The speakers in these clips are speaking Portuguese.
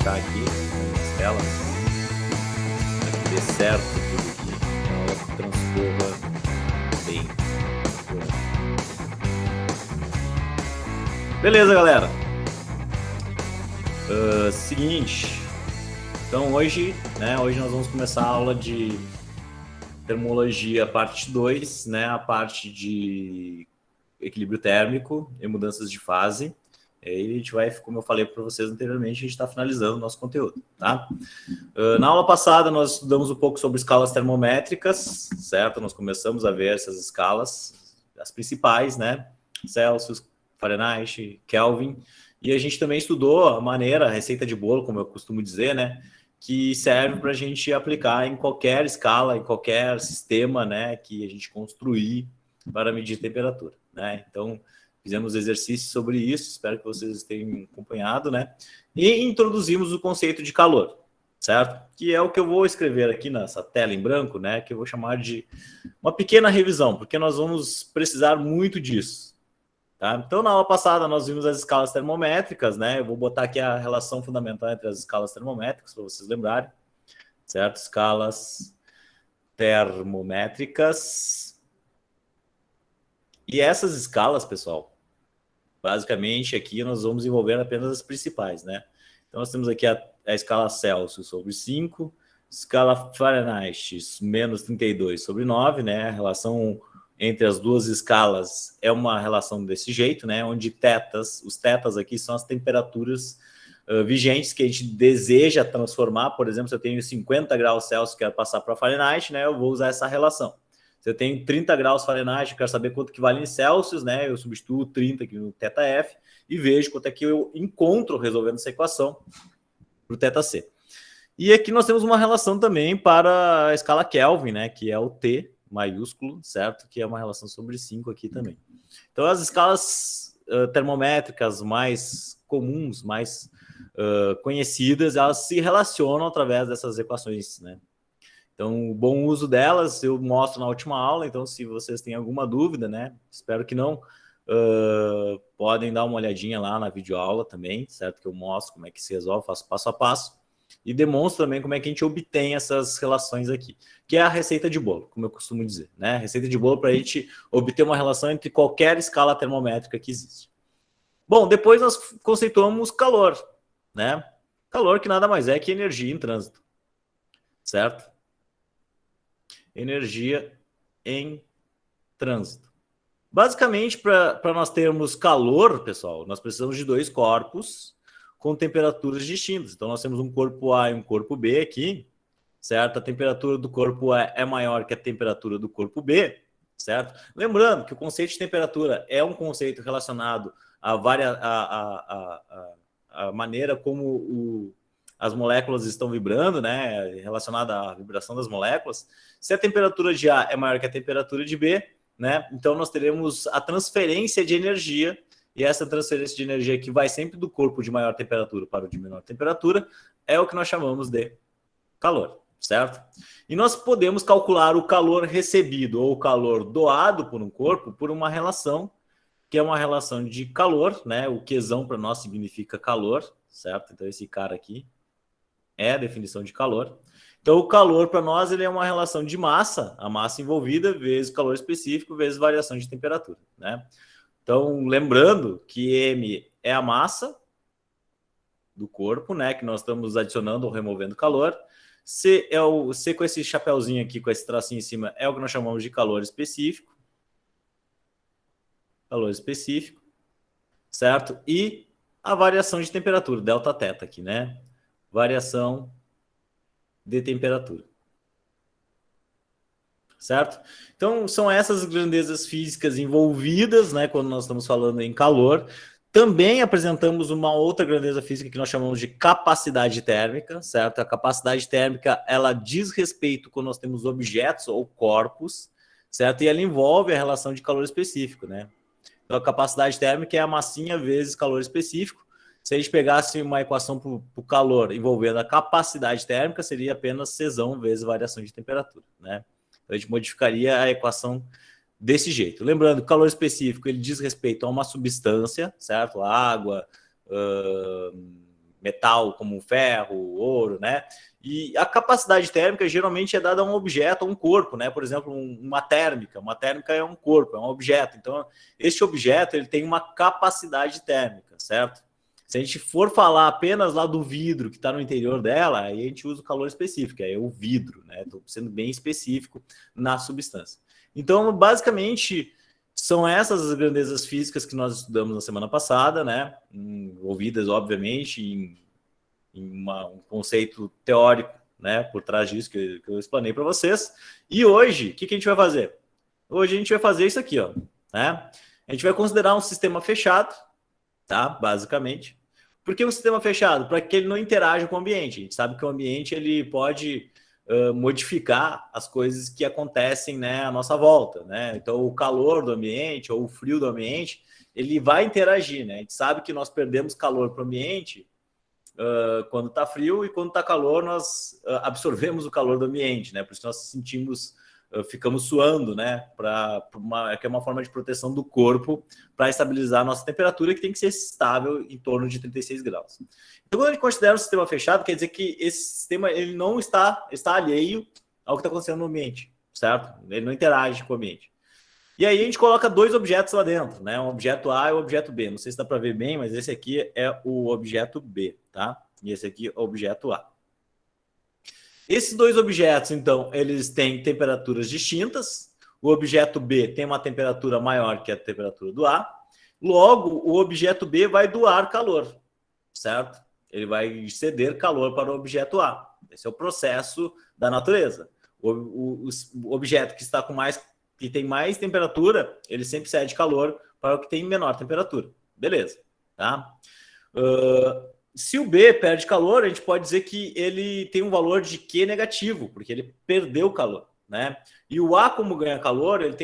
fechar aqui as telas, para que dê certo tudo aqui, a aula transcorra bem. Beleza, galera. Seguinte, então hoje nós vamos começar a aula de termologia parte 2, né, a parte de equilíbrio térmico e mudanças de fase. E aí a gente vai, como eu falei para vocês anteriormente, a gente está finalizando o nosso conteúdo, tá? Na aula passada nós estudamos um pouco sobre escalas termométricas, certo? Nós começamos a ver essas escalas, as principais, né? Celsius, Fahrenheit, Kelvin. E a gente também estudou a receita de bolo, como eu costumo dizer, né? Que serve para a gente aplicar em qualquer escala, em qualquer sistema, né? Que a gente construir para medir temperatura, né? Então, fizemos exercícios sobre isso, espero que vocês tenham acompanhado, né? E introduzimos o conceito de calor, certo? Que é o que eu vou escrever aqui nessa tela em branco, né? Que eu vou chamar de uma pequena revisão, porque nós vamos precisar muito disso. Tá? Então, na aula passada, nós vimos as escalas termométricas, né? Eu vou botar aqui a relação fundamental entre as escalas termométricas, para vocês lembrarem, certo? Escalas termométricas. E essas escalas, pessoal, basicamente aqui nós vamos envolver apenas as principais, né? Então, nós temos aqui a escala Celsius sobre 5, escala Fahrenheit menos 32 sobre 9, né? A relação entre as duas escalas é uma relação desse jeito, né? Onde os tetas aqui são as temperaturas vigentes que a gente deseja transformar. Por exemplo, se eu tenho 50 graus Celsius e quero passar para Fahrenheit, né? Eu vou usar essa relação. Se eu tenho 30 graus Fahrenheit, eu quero saber quanto que vale em Celsius, né? Eu substituo 30 aqui no θF e vejo quanto é que eu encontro resolvendo essa equação para o θC. E aqui nós temos uma relação também para a escala Kelvin, né? Que é o T maiúsculo, certo? Que é uma relação sobre 5 aqui também. Então, as escalas termométricas mais comuns, mais conhecidas, elas se relacionam através dessas equações, né? Então, o bom uso delas eu mostro na última aula, então se vocês têm alguma dúvida, né? Espero que não, podem dar uma olhadinha lá na videoaula também, certo? Que eu mostro como é que se resolve, faço passo a passo. E demonstro também como é que a gente obtém essas relações aqui, que é a receita de bolo, como eu costumo dizer, né? Receita de bolo para a gente obter uma relação entre qualquer escala termométrica que existe. Bom, depois nós conceituamos calor, né? Calor que nada mais é que energia em trânsito, certo? Energia em trânsito. Basicamente, para nós termos calor, pessoal, nós precisamos de dois corpos com temperaturas distintas. Então, nós temos um corpo A e um corpo B aqui, certo? A temperatura do corpo A é maior que a temperatura do corpo B, certo? Lembrando que o conceito de temperatura é um conceito relacionado à maneira como as moléculas estão vibrando, né? Relacionada à vibração das moléculas. Se a temperatura de A é maior que a temperatura de B, né? Então, nós teremos a transferência de energia. E essa transferência de energia que vai sempre do corpo de maior temperatura para o de menor temperatura é o que nós chamamos de calor, certo? E nós podemos calcular o calor recebido ou o calor doado por um corpo por uma relação, que é uma relação de calor, né? O Qzão para nós significa calor, certo? Então, esse cara aqui é a definição de calor. Então, o calor para nós ele é uma relação de massa, a massa envolvida, vezes o calor específico, vezes variação de temperatura, né? Então, lembrando que M é a massa do corpo, né? Que nós estamos adicionando ou removendo calor. C com esse chapéuzinho aqui, com esse tracinho em cima, é o que nós chamamos de calor específico. Calor específico, certo? E a variação de temperatura, delta θ aqui, né? Variação de temperatura. Certo? Então, são essas grandezas físicas envolvidas, né, quando nós estamos falando em calor. Também apresentamos uma outra grandeza física que nós chamamos de capacidade térmica, certo? A capacidade térmica, ela diz respeito quando nós temos objetos ou corpos, certo? E ela envolve a relação de calor específico, né? Então, a capacidade térmica é a massinha vezes calor específico. Se a gente pegasse uma equação para o calor envolvendo a capacidade térmica, seria apenas Czão vezes variação de temperatura, né? Então, a gente modificaria a equação desse jeito. Lembrando que o calor específico ele diz respeito a uma substância, certo? Água, metal como ferro, ouro, né? E a capacidade térmica geralmente é dada a um objeto, a um corpo, né? Por exemplo, uma térmica. Uma térmica é um corpo, é um objeto. Então, este objeto ele tem uma capacidade térmica, certo? Se a gente for falar apenas lá do vidro que está no interior dela, aí a gente usa o calor específico, aí é o vidro, né? Estou sendo bem específico na substância. Então, basicamente, são essas as grandezas físicas que nós estudamos na semana passada, né? Envolvidas, obviamente, em um conceito teórico, né? Por trás disso que eu explanei para vocês. E hoje, o que a gente vai fazer? Hoje a gente vai fazer isso aqui, ó, né? A gente vai considerar um sistema fechado, tá? Basicamente. Por que um sistema fechado? Para que ele não interaja com o ambiente. A gente sabe que o ambiente ele pode modificar as coisas que acontecem, né, à nossa volta, né? Então, o calor do ambiente ou o frio do ambiente, ele vai interagir, né? A gente sabe que nós perdemos calor para o ambiente quando está frio e quando está calor nós absorvemos o calor do ambiente, né? Por isso nós sentimos ficamos suando, né? Que é uma forma de proteção do corpo para estabilizar a nossa temperatura, que tem que ser estável em torno de 36 graus. Então, quando a gente considera um sistema fechado, quer dizer que esse sistema ele não está alheio ao que está acontecendo no ambiente, certo? Ele não interage com o ambiente. E aí a gente coloca dois objetos lá dentro, né? Um objeto A e um objeto B. Não sei se dá para ver bem, mas esse aqui é o objeto B, tá? E esse aqui é o objeto A. Esses dois objetos, então, eles têm temperaturas distintas. O objeto B tem uma temperatura maior que a temperatura do A. Logo, o objeto B vai doar calor, certo? Ele vai ceder calor para o objeto A. Esse é o processo da natureza. O objeto que está com que tem mais temperatura, ele sempre cede calor para o que tem menor temperatura. Beleza, tá? Se o B perde calor, a gente pode dizer que ele tem um valor de Q negativo, porque ele perdeu calor, né? E o A, como ganha calor, ele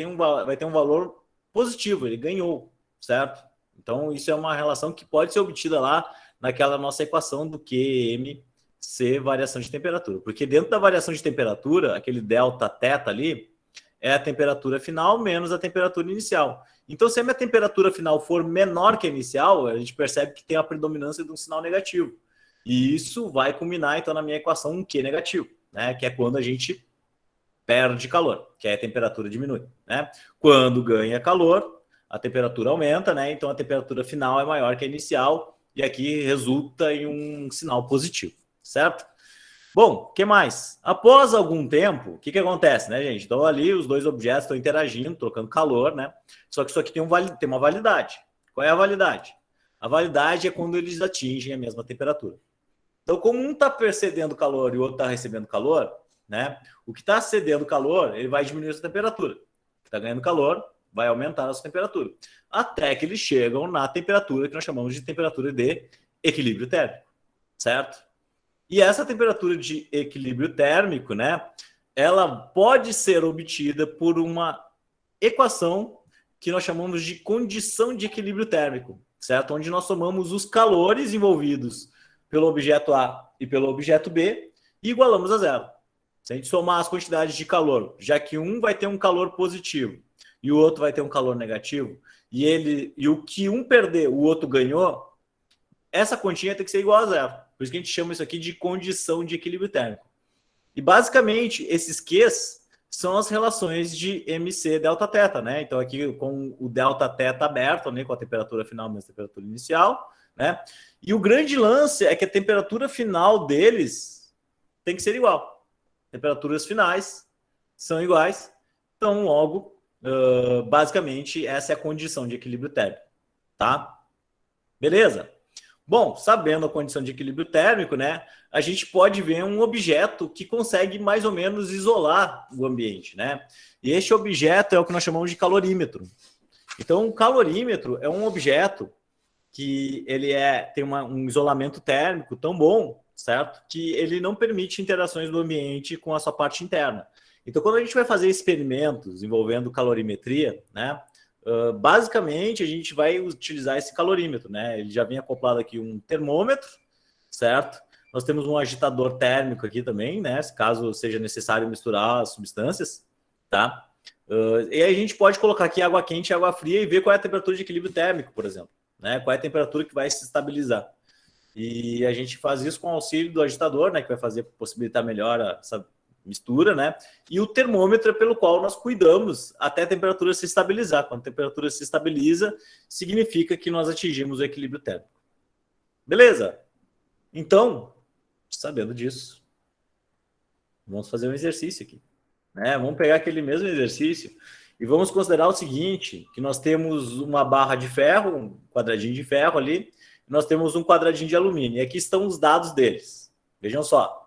vai ter um valor positivo, ele ganhou, certo? Então, isso é uma relação que pode ser obtida lá naquela nossa equação do QMC, variação de temperatura. Porque dentro da variação de temperatura, aquele delta θ ali, é a temperatura final menos a temperatura inicial. Então, se a minha temperatura final for menor que a inicial, a gente percebe que tem a predominância de um sinal negativo. E isso vai culminar, então, na minha equação um Q negativo, né? Que é quando a gente perde calor, que é a temperatura diminui, né? Quando ganha calor, a temperatura aumenta, né? Então, a temperatura final é maior que a inicial e aqui resulta em um sinal positivo, certo? Bom, o que mais? Após algum tempo, o que acontece, né, gente? Então, ali os dois objetos estão interagindo, trocando calor, né? Só que isso aqui tem uma validade. Qual é a validade? A validade é quando eles atingem a mesma temperatura. Então, como um está cedendo calor e o outro está recebendo calor, né? O que está cedendo calor, ele vai diminuir a sua temperatura. O que está ganhando calor vai aumentar a sua temperatura. Até que eles chegam na temperatura que nós chamamos de temperatura de equilíbrio térmico, certo? E essa temperatura de equilíbrio térmico, né, ela pode ser obtida por uma equação que nós chamamos de condição de equilíbrio térmico, certo? Onde nós somamos os calores envolvidos pelo objeto A e pelo objeto B e igualamos a zero. Se a gente somar as quantidades de calor, já que um vai ter um calor positivo e o outro vai ter um calor negativo, e o que um perdeu, o outro ganhou, essa continha tem que ser igual a zero. Por isso que a gente chama isso aqui de condição de equilíbrio térmico. E basicamente, esses Qs são as relações de MC delta θ, né? Então, aqui com o delta θ aberto, né? Com a temperatura final menos a temperatura inicial, né? E o grande lance é que a temperatura final deles tem que ser igual. Temperaturas finais são iguais. Então, logo, basicamente, essa é a condição de equilíbrio térmico, tá? Beleza? Bom, sabendo a condição de equilíbrio térmico, né, a gente pode ver um objeto que consegue mais ou menos isolar o ambiente, né? E este objeto é o que nós chamamos de calorímetro. Então, o calorímetro é um objeto que ele tem um isolamento térmico tão bom, certo? Que ele não permite interações do ambiente com a sua parte interna. Então, quando a gente vai fazer experimentos envolvendo calorimetria, né? Basicamente, a gente vai utilizar esse calorímetro, né? Ele já vem acoplado aqui um termômetro, certo? Nós temos um agitador térmico aqui também, né? Caso seja necessário misturar as substâncias, tá? E aí a gente pode colocar aqui água quente e água fria e ver qual é a temperatura de equilíbrio térmico, por exemplo, né? Qual é a temperatura que vai se estabilizar. E a gente faz isso com o auxílio do agitador, né, que vai possibilitar melhor essa mistura, né? E o termômetro é pelo qual nós cuidamos até a temperatura se estabilizar. Quando a temperatura se estabiliza, significa que nós atingimos o equilíbrio térmico. Beleza? Então, sabendo disso, vamos fazer um exercício aqui, né? Vamos pegar aquele mesmo exercício e vamos considerar o seguinte, que nós temos uma barra de ferro, um quadradinho de ferro ali, e nós temos um quadradinho de alumínio. E aqui estão os dados deles. Vejam só.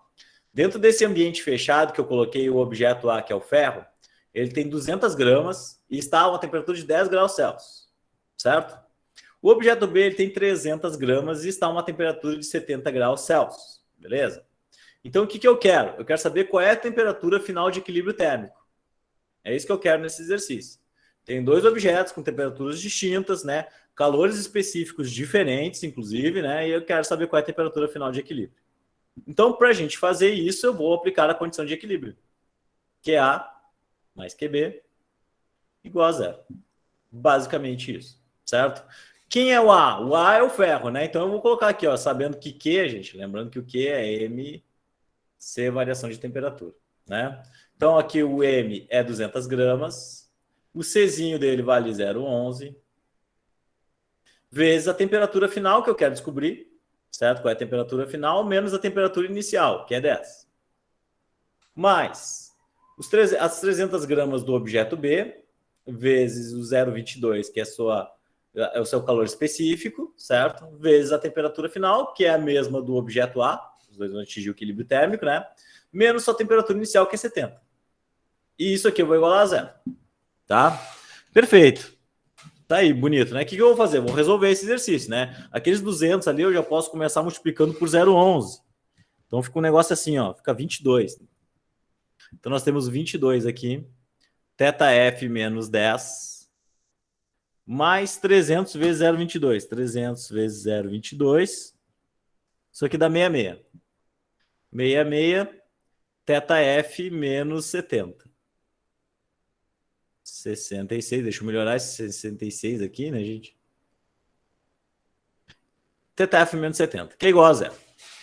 Dentro desse ambiente fechado que eu coloquei o objeto A, que é o ferro, ele tem 200 gramas e está a uma temperatura de 10 graus Celsius, certo? O objeto B ele tem 300 gramas e está a uma temperatura de 70 graus Celsius, beleza? Então, o que eu quero? Eu quero saber qual é a temperatura final de equilíbrio térmico. É isso que eu quero nesse exercício. Tem dois objetos com temperaturas distintas, né? Calores específicos diferentes, inclusive, né? E eu quero saber qual é a temperatura final de equilíbrio. Então, para a gente fazer isso, eu vou aplicar a condição de equilíbrio. QA mais QB igual a zero. Basicamente isso, certo? Quem é o A? O A é o ferro, né? Então, eu vou colocar aqui, ó, sabendo que Q, gente, lembrando que o Q é MC, variação de temperatura, né? Então, aqui o M é 200 gramas, o Czinho dele vale 0,11, vezes a temperatura final que eu quero descobrir, certo? Qual é a temperatura final, menos a temperatura inicial, que é 10. Mais as 300 gramas do objeto B, vezes o 0,22, que é o seu calor específico, certo? Vezes a temperatura final, que é a mesma do objeto A, os dois vão atingir o equilíbrio térmico, né? Menos sua temperatura inicial, que é 70. E isso aqui eu vou igualar a zero, tá? Perfeito. Tá aí, bonito, né? O que eu vou fazer? Vou resolver esse exercício, né? Aqueles 200 ali eu já posso começar multiplicando por 0,11. Então fica um negócio assim, ó, fica 22. Então nós temos 22 aqui, θf menos 10, mais 300 vezes 0,22. 300 vezes 0,22. Isso aqui dá 66. 66, θf menos 70. 66, deixa eu melhorar esse 66 aqui, né, gente? θf menos 70, que é igual a zero.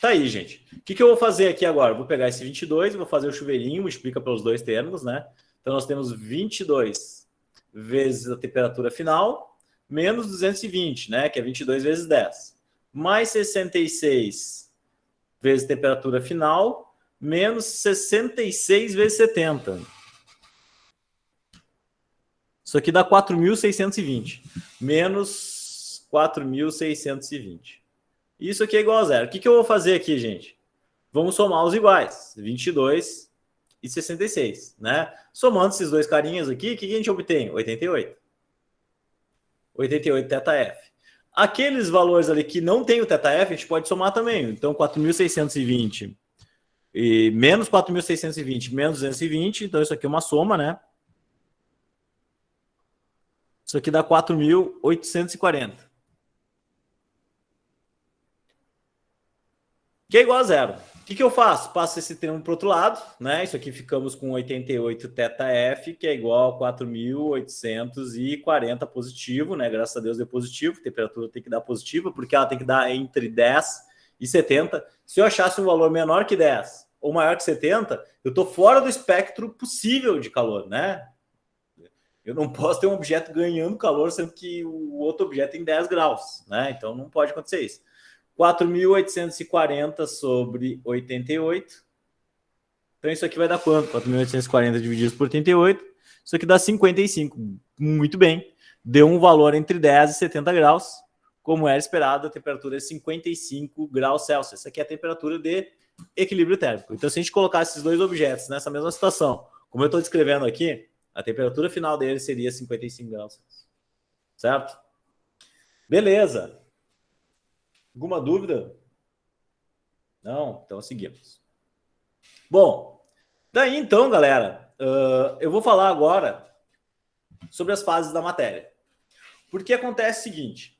Tá aí, gente. O que eu vou fazer aqui agora? Vou pegar esse 22, vou fazer o chuveirinho, multiplica pelos dois termos, né? Então, nós temos 22 vezes a temperatura final, menos 220, né? Que é 22 vezes 10. Mais 66 vezes temperatura final, menos 66 vezes 70. Isso aqui dá 4.620. Menos 4.620. Isso aqui é igual a zero. O que eu vou fazer aqui, gente? Vamos somar os iguais. 22 e 66, né? Somando esses dois carinhas aqui, o que a gente obtém? 88. 88 θf. Aqueles valores ali que não tem o θf, a gente pode somar também. Então, 4.620 e menos 4.620 menos 220. Então, isso aqui é uma soma, né? Isso aqui dá 4.840. Que é igual a zero. O que eu faço? Passo esse termo para o outro lado, né? Isso aqui ficamos com 88 θf, que é igual a 4.840 positivo, né? Graças a Deus deu positivo, a temperatura tem que dar positiva, porque ela tem que dar entre 10 e 70. Se eu achasse um valor menor que 10 ou maior que 70, eu estou fora do espectro possível de calor, né? Eu não posso ter um objeto ganhando calor, sendo que o outro objeto tem 10 graus, né? Então não pode acontecer isso. 4.840 sobre 88. Então isso aqui vai dar quanto? 4.840 dividido por 88. Isso aqui dá 55. Muito bem. Deu um valor entre 10 e 70 graus. Como era esperado, a temperatura é 55 graus Celsius. Essa aqui é a temperatura de equilíbrio térmico. Então, se a gente colocar esses dois objetos nessa mesma situação, como eu estou descrevendo aqui, a temperatura final deles seria 55 graus Celsius. Certo? Beleza. Alguma dúvida? Não? Então seguimos. Bom, daí então, galera, eu vou falar agora sobre as fases da matéria. Porque acontece o seguinte,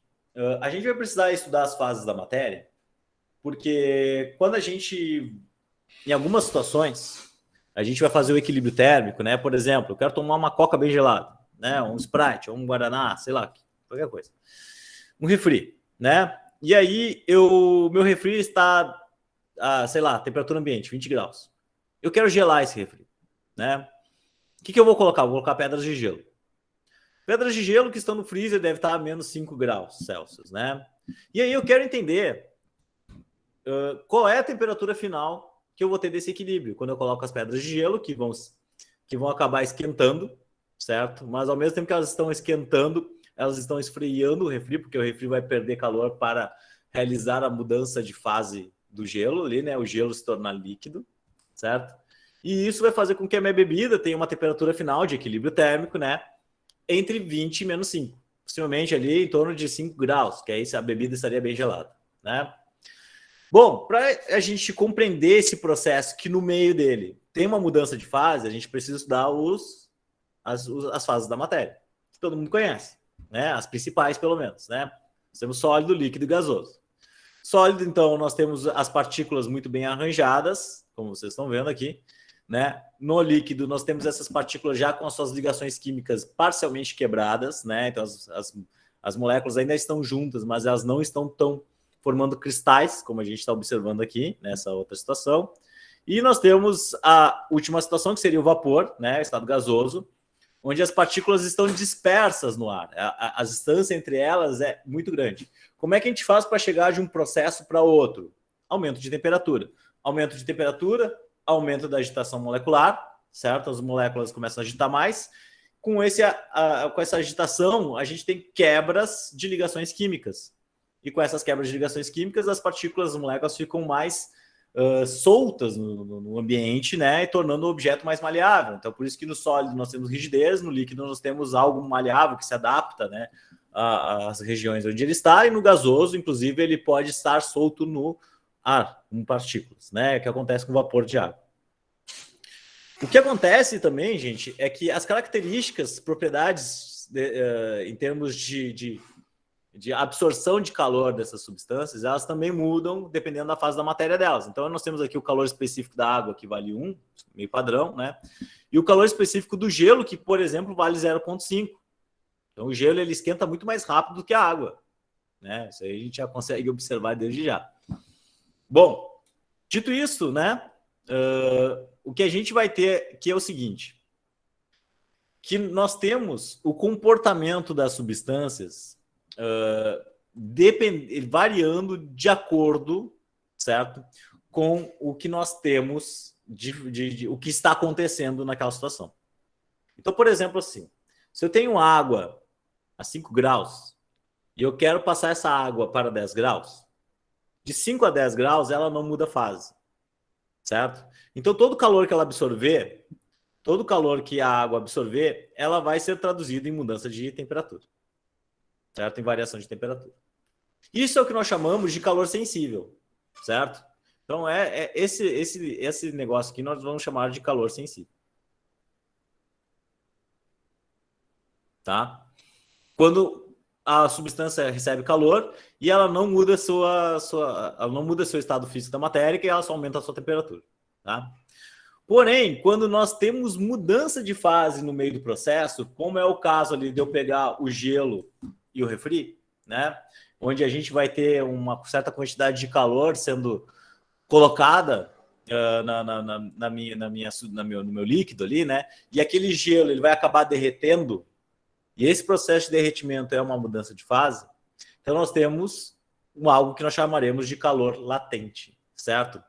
a gente vai precisar estudar as fases da matéria, porque quando a gente, em algumas situações, a gente vai fazer o equilíbrio térmico, né? Por exemplo, eu quero tomar uma coca bem gelada, né? Um Sprite, um Guaraná, sei lá, qualquer coisa. Um refri, né? E aí, meu refri está, sei lá, temperatura ambiente, 20 graus. Eu quero gelar esse refri, né? O que eu vou colocar? Vou colocar pedras de gelo. Pedras de gelo que estão no freezer deve estar a menos 5 graus Celsius, né? E aí eu quero entender qual é a temperatura final que eu vou ter desse equilíbrio quando eu coloco as pedras de gelo, que vão acabar esquentando, certo? Mas ao mesmo tempo que elas estão esquentando, elas estão esfriando o refri, porque o refri vai perder calor para realizar a mudança de fase do gelo ali, né? O gelo se tornar líquido, certo? E isso vai fazer com que a minha bebida tenha uma temperatura final de equilíbrio térmico, né? Entre 20 e menos 5. Possivelmente ali em torno de 5 graus, que aí a bebida estaria bem gelada, né? Bom, para a gente compreender esse processo que no meio dele tem uma mudança de fase, a gente precisa estudar as fases da matéria, que todo mundo conhece, né? As principais, pelo menos, né? Nós temos sólido, líquido e gasoso. Sólido, então, nós temos as partículas muito bem arranjadas, como vocês estão vendo aqui, né? No líquido, nós temos essas partículas já com as suas ligações químicas parcialmente quebradas, né? Então, as moléculas ainda estão juntas, mas elas não estão tão formando cristais, como a gente está observando aqui nessa outra situação. E nós temos a última situação, que seria o vapor, né? O estado gasoso, onde as partículas estão dispersas no ar. A distância entre elas é muito grande. Como é que a gente faz para chegar de um processo para outro? Aumento de temperatura. Aumento de temperatura, aumento da agitação molecular, certo? As moléculas começam a agitar mais. Com essa agitação, a gente tem quebras de ligações químicas. E com essas quebras de ligações químicas, as partículas, as moléculas ficam mais soltas no ambiente, né, e tornando o objeto mais maleável. Então, por isso que no sólido nós temos rigidez, no líquido nós temos algo maleável que se adapta, né, às regiões onde ele está, e no gasoso, inclusive, ele pode estar solto no ar, com partículas, né, que acontece com o vapor de água. O que acontece também, gente, é que as características, propriedades em termos de absorção de calor dessas substâncias, elas também mudam dependendo da fase da matéria delas. Então, nós temos aqui o calor específico da água, que vale 1, meio padrão, né? E o calor específico do gelo, que, por exemplo, vale 0,5. Então, o gelo ele esquenta muito mais rápido do que a água, né? Isso aí a gente já consegue observar desde já. Bom, dito isso, né? O que a gente vai ter aqui é o seguinte, que nós temos o comportamento das substâncias variando de acordo, certo, com o que nós temos o que está acontecendo naquela situação. Então, por exemplo, assim, se eu tenho água a 5 graus e eu quero passar essa água para 10 graus, de 5 a 10 graus ela não muda fase, certo? Então, todo o calor que ela absorver, todo o calor que a água absorver, ela vai ser traduzido em mudança de temperatura, certo? Em variação de temperatura. Isso é o que nós chamamos de calor sensível, certo? Então, esse negócio aqui nós vamos chamar de calor sensível. Tá? Quando a substância recebe calor e ela não muda ela não muda seu estado físico da matéria, e ela só aumenta a sua temperatura, tá? Porém, quando nós temos mudança de fase no meio do processo, como é o caso ali de eu pegar o gelo e o refri, né? Onde a gente vai ter uma certa quantidade de calor sendo colocada no meu líquido ali, né? E aquele gelo ele vai acabar derretendo, e esse processo de derretimento é uma mudança de fase. Então nós temos algo que nós chamaremos de calor latente, certo?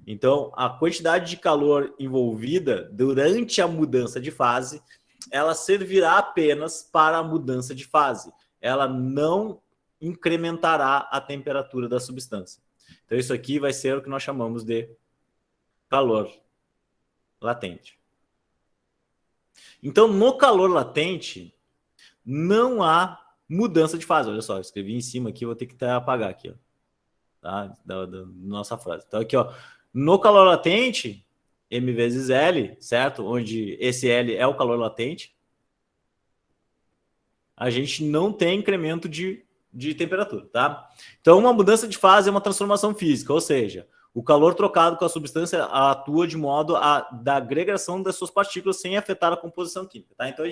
Então a quantidade de calor envolvida durante a mudança de fase, ela servirá apenas para a mudança de fase. Ela não incrementará a temperatura da substância. Então isso aqui vai ser o que nós chamamos de calor latente. Então no calor latente não há mudança de fase. Olha só, eu escrevi em cima aqui, vou ter que apagar aqui, ó, tá? Da nossa frase. Então aqui, ó, no calor latente, M vezes L, certo? Onde esse L é o calor latente, a gente não tem incremento de temperatura, tá? Então uma mudança de fase é uma transformação física, ou seja, o calor trocado com a substância atua de modo da agregação das suas partículas sem afetar a composição química, tá? Então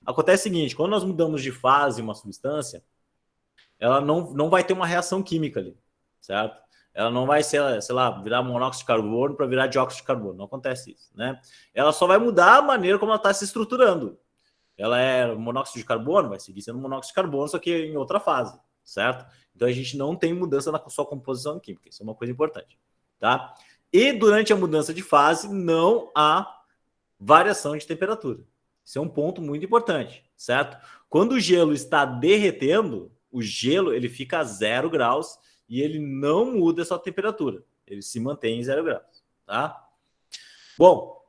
acontece o seguinte, quando nós mudamos de fase uma substância, ela não vai ter uma reação química ali, certo? Ela não vai ser, sei lá, virar monóxido de carbono para virar dióxido de carbono. Não acontece isso, né? Ela só vai mudar a maneira como ela está se estruturando. Ela é monóxido de carbono, vai seguir sendo monóxido de carbono, só que em outra fase, certo? Então a gente não tem mudança na sua composição química. Isso é uma coisa importante, tá? E durante a mudança de fase, não há variação de temperatura. Isso é um ponto muito importante, certo? Quando o gelo está derretendo, o gelo ele fica a 0 graus e ele não muda a sua temperatura. Ele se mantém em 0 graus, tá? Bom,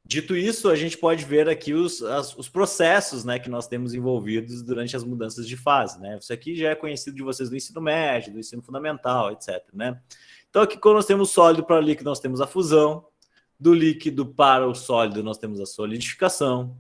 dito isso, a gente pode ver aqui os processos, né, que nós temos envolvidos durante as mudanças de fase, né? Isso aqui já é conhecido de vocês do ensino médio, do ensino fundamental, etc, né? Então aqui quando nós temos sólido para líquido, nós temos a fusão. Do líquido para o sólido, nós temos a solidificação.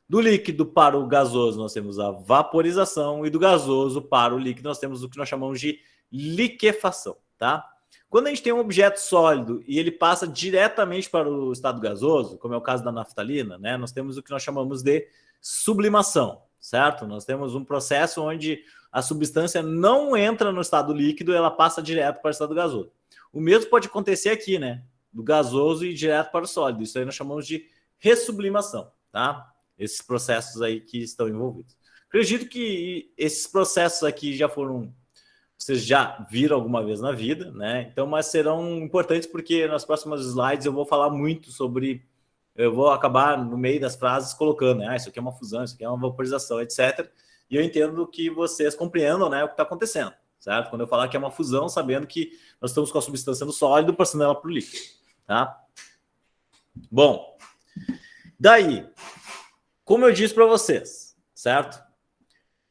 Do líquido para o gasoso, nós temos a vaporização. E do gasoso para o líquido, nós temos o que nós chamamos de liquefação, tá? Quando a gente tem um objeto sólido e ele passa diretamente para o estado gasoso, como é o caso da naftalina, né? Nós temos o que nós chamamos de sublimação, certo? Nós temos um processo onde a substância não entra no estado líquido, ela passa direto para o estado gasoso. O mesmo pode acontecer aqui, né? Do gasoso e direto para o sólido. Isso aí nós chamamos de ressublimação, tá? Esses processos aí que estão envolvidos. Acredito que esses processos aqui já foram, vocês já viram alguma vez na vida, né? Então, mas serão importantes porque nas próximas slides eu vou falar muito sobre, eu vou acabar no meio das frases colocando, né? Isso aqui é uma fusão, isso aqui é uma vaporização, etc. E eu entendo que vocês compreendam, né, o que está acontecendo, certo? Quando eu falar que é uma fusão, sabendo que nós estamos com a substância no sólido passando ela para o líquido. Tá? Bom, daí, como eu disse para vocês, certo?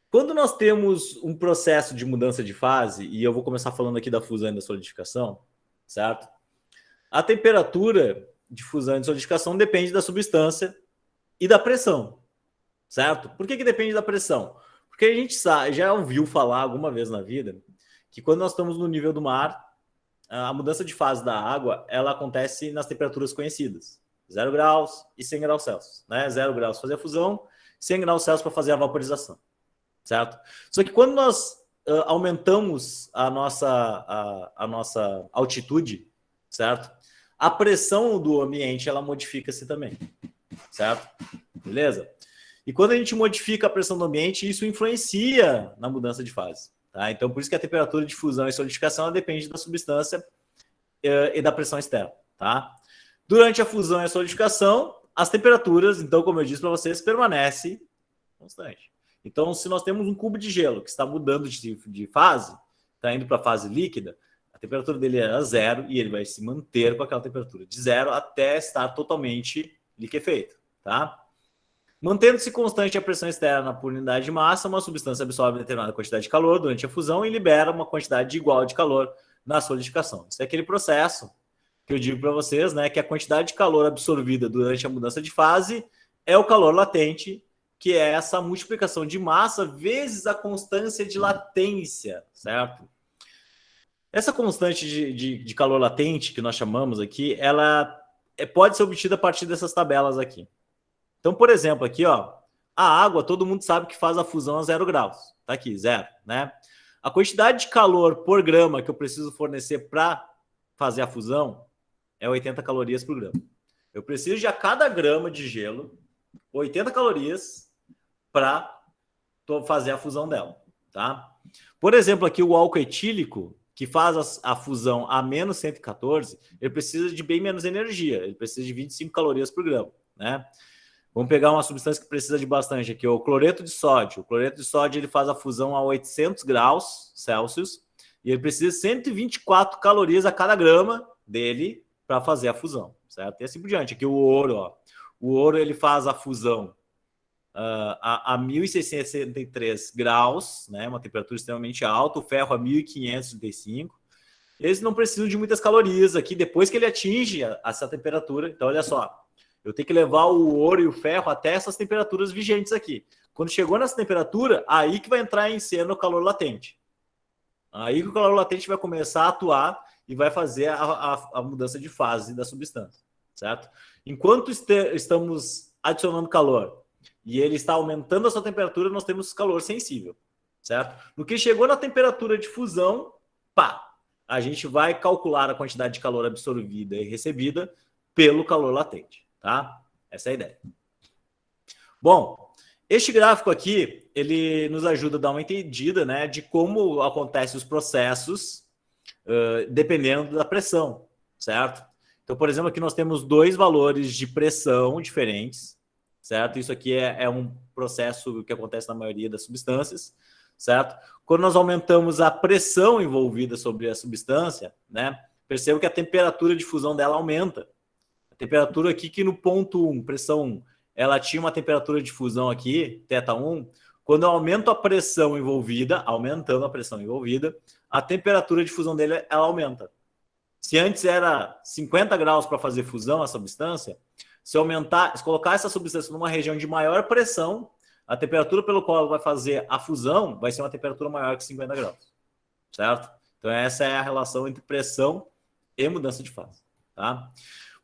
Quando nós temos um processo de mudança de fase, e eu vou começar falando aqui da fusão e da solidificação, certo? A temperatura de fusão e de solidificação depende da substância e da pressão, certo? Por que depende da pressão? Porque a gente já ouviu falar alguma vez na vida que quando nós estamos no nível do mar, a mudança de fase da água, ela acontece nas temperaturas conhecidas. 0 graus e 100 graus Celsius. Né? 0 graus para fazer a fusão, 100 graus Celsius para fazer a vaporização. Certo? Só que quando nós aumentamos a nossa altitude, certo? A pressão do ambiente, ela modifica-se também. Certo? Beleza? E quando a gente modifica a pressão do ambiente, isso influencia na mudança de fase. Tá? Então, por isso que a temperatura de fusão e solidificação depende da substância e da pressão externa. Tá? Durante a fusão e a solidificação, as temperaturas, então, como eu disse para vocês, permanecem constantes. Então, se nós temos um cubo de gelo que está mudando de fase, está indo para a fase líquida, a temperatura dele era 0 e ele vai se manter com aquela temperatura de 0 até estar totalmente liquefeito. Tá? Mantendo-se constante a pressão externa por unidade de massa, uma substância absorve determinada quantidade de calor durante a fusão e libera uma quantidade igual de calor na solidificação. Isso é aquele processo que eu digo para vocês, né, que a quantidade de calor absorvida durante a mudança de fase é o calor latente, que é essa multiplicação de massa vezes a constância de latência, certo? Essa constante de calor latente, que nós chamamos aqui, ela pode ser obtida a partir dessas tabelas aqui. Então, por exemplo, aqui, ó, a água, todo mundo sabe que faz a fusão a 0 graus. Tá aqui, 0, né? A quantidade de calor por grama que eu preciso fornecer para fazer a fusão é 80 calorias por grama. Eu preciso de a cada grama de gelo 80 calorias para fazer a fusão dela, tá? Por exemplo, aqui o álcool etílico, que faz a fusão a menos 114, ele precisa de bem menos energia, ele precisa de 25 calorias por grama, né? Vamos pegar uma substância que precisa de bastante aqui, o cloreto de sódio. O cloreto de sódio ele faz a fusão a 800 graus Celsius e ele precisa de 124 calorias a cada grama dele para fazer a fusão, certo? E assim por diante. Aqui o ouro, ó. O ouro ele faz a fusão a 1.663 graus, né? Uma temperatura extremamente alta. O ferro a 1.535. Eles não precisam de muitas calorias aqui depois que ele atinge essa temperatura. Então, olha só. Eu tenho que levar o ouro e o ferro até essas temperaturas vigentes aqui. Quando chegou nessa temperatura, aí que vai entrar em cena o calor latente. Aí que o calor latente vai começar a atuar e vai fazer a mudança de fase da substância, certo? Enquanto estamos adicionando calor e ele está aumentando a sua temperatura, nós temos calor sensível, certo? No que chegou na temperatura de fusão, pá, a gente vai calcular a quantidade de calor absorvida e recebida pelo calor latente, tá? Essa é a ideia. Bom, este gráfico aqui, ele nos ajuda a dar uma entendida, né, de como acontecem os processos dependendo da pressão, certo? Então, por exemplo, aqui nós temos dois valores de pressão diferentes, certo? Isso aqui é um processo que acontece na maioria das substâncias, certo? Quando nós aumentamos a pressão envolvida sobre a substância, né, perceba que a temperatura de fusão dela aumenta. A temperatura aqui que no ponto 1, pressão 1, ela tinha uma temperatura de fusão aqui, θ1, quando eu aumento a pressão envolvida, aumentando a pressão envolvida, a temperatura de fusão dele ela aumenta. Se antes era 50 graus para fazer fusão a substância, se colocar essa substância numa região de maior pressão, a temperatura pelo qual ela vai fazer a fusão vai ser uma temperatura maior que 50 graus, certo? Então essa é a relação entre pressão e mudança de fase, tá?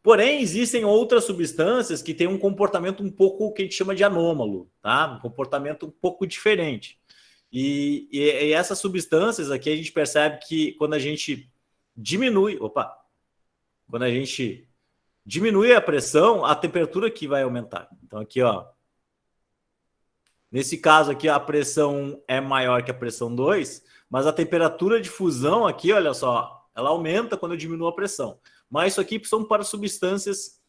Porém, existem outras substâncias que têm um comportamento um pouco que a gente chama de anômalo, tá? Um comportamento um pouco diferente. E essas substâncias aqui a gente percebe que quando a gente diminui a pressão, a temperatura aqui vai aumentar. Então aqui, ó, nesse caso aqui a pressão 1 é maior que a pressão 2, mas a temperatura de fusão aqui, olha só, ela aumenta quando eu diminuo a pressão. Mas isso aqui são para substâncias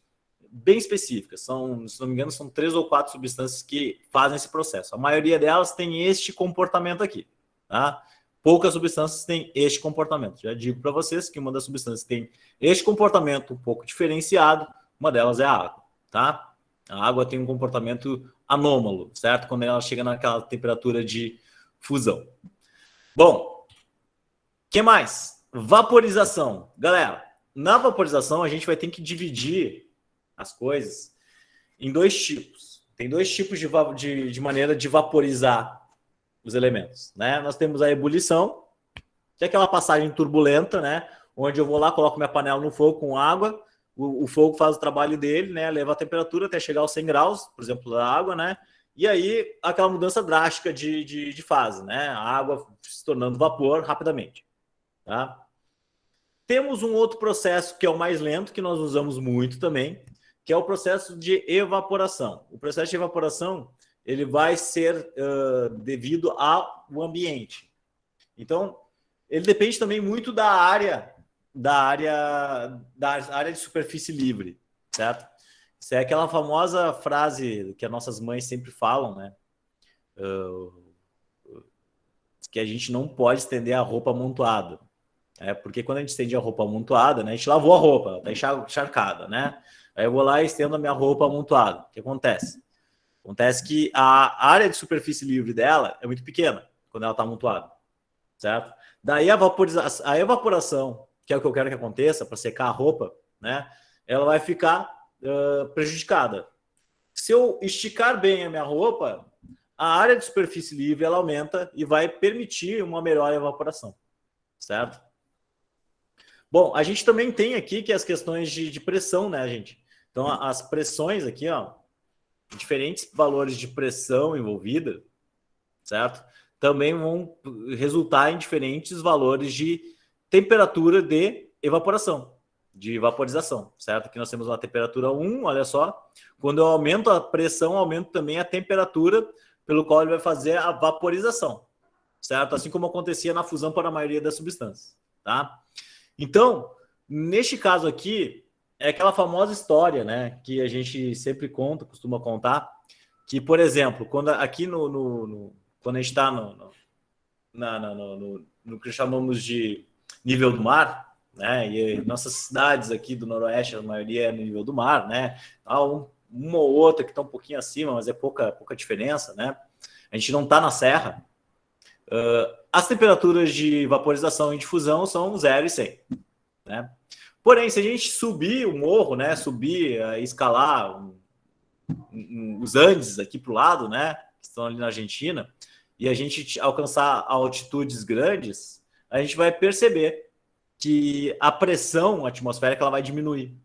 bem específicas. São, se não me engano, são 3 ou 4 substâncias que fazem esse processo. A maioria delas tem este comportamento aqui, tá? Poucas substâncias têm este comportamento. Já digo para vocês que uma das substâncias que tem este comportamento um pouco diferenciado, uma delas é a água, tá? A água tem um comportamento anômalo, certo? Quando ela chega naquela temperatura de fusão. Bom, o que mais? Vaporização. Galera, na vaporização a gente vai ter que dividir as coisas em dois tipos. Tem dois tipos de maneira de vaporizar os elementos, né? Nós temos a ebulição, que é aquela passagem turbulenta, né? Onde eu vou lá, coloco minha panela no fogo com água, o fogo faz o trabalho dele, né? Leva a temperatura até chegar aos 100 graus, por exemplo, da água, né? E aí, aquela mudança drástica de fase, né? A água se tornando vapor rapidamente, tá? Temos um outro processo que é o mais lento, que nós usamos muito também, que é o processo de evaporação. O processo de evaporação ele vai ser devido ao ambiente. Então, ele depende também muito da área de superfície livre, certo? Isso é aquela famosa frase que as nossas mães sempre falam, né? Que a gente não pode estender a roupa amontoada. Porque quando a gente estende a roupa amontoada, né, a gente lavou a roupa, ela está encharcada, né? Aí eu vou lá e estendo a minha roupa amontoada. O que acontece? Acontece que a área de superfície livre dela é muito pequena quando ela está amontoada, certo? Daí a evaporação, que é o que eu quero que aconteça para secar a roupa, né? Ela vai ficar prejudicada. Se eu esticar bem a minha roupa, a área de superfície livre ela aumenta e vai permitir uma melhor evaporação, certo? Bom, a gente também tem aqui que as questões de pressão, né, gente? Então, as pressões aqui, ó, diferentes valores de pressão envolvida, certo? Também vão resultar em diferentes valores de temperatura de evaporação, de vaporização, certo? Aqui nós temos uma temperatura 1, olha só. Quando eu aumento a pressão, aumento também a temperatura pelo qual ele vai fazer a vaporização, certo? Assim como acontecia na fusão para a maioria das substâncias, tá? Então, neste caso aqui, é aquela famosa história, né, que a gente sempre costuma contar, que, por exemplo, quando aqui quando a gente está no que chamamos de nível do mar, né, e nossas cidades aqui do Noroeste, a maioria é no nível do mar, né, há uma ou outra que está um pouquinho acima, mas é pouca diferença, né, a gente não está na serra. As temperaturas de vaporização e difusão são 0 e 100, né? Porém, se a gente subir o morro, né, escalar os Andes aqui para o lado, né, que estão ali na Argentina, e a gente alcançar altitudes grandes, a gente vai perceber que a pressão atmosférica ela vai diminuir,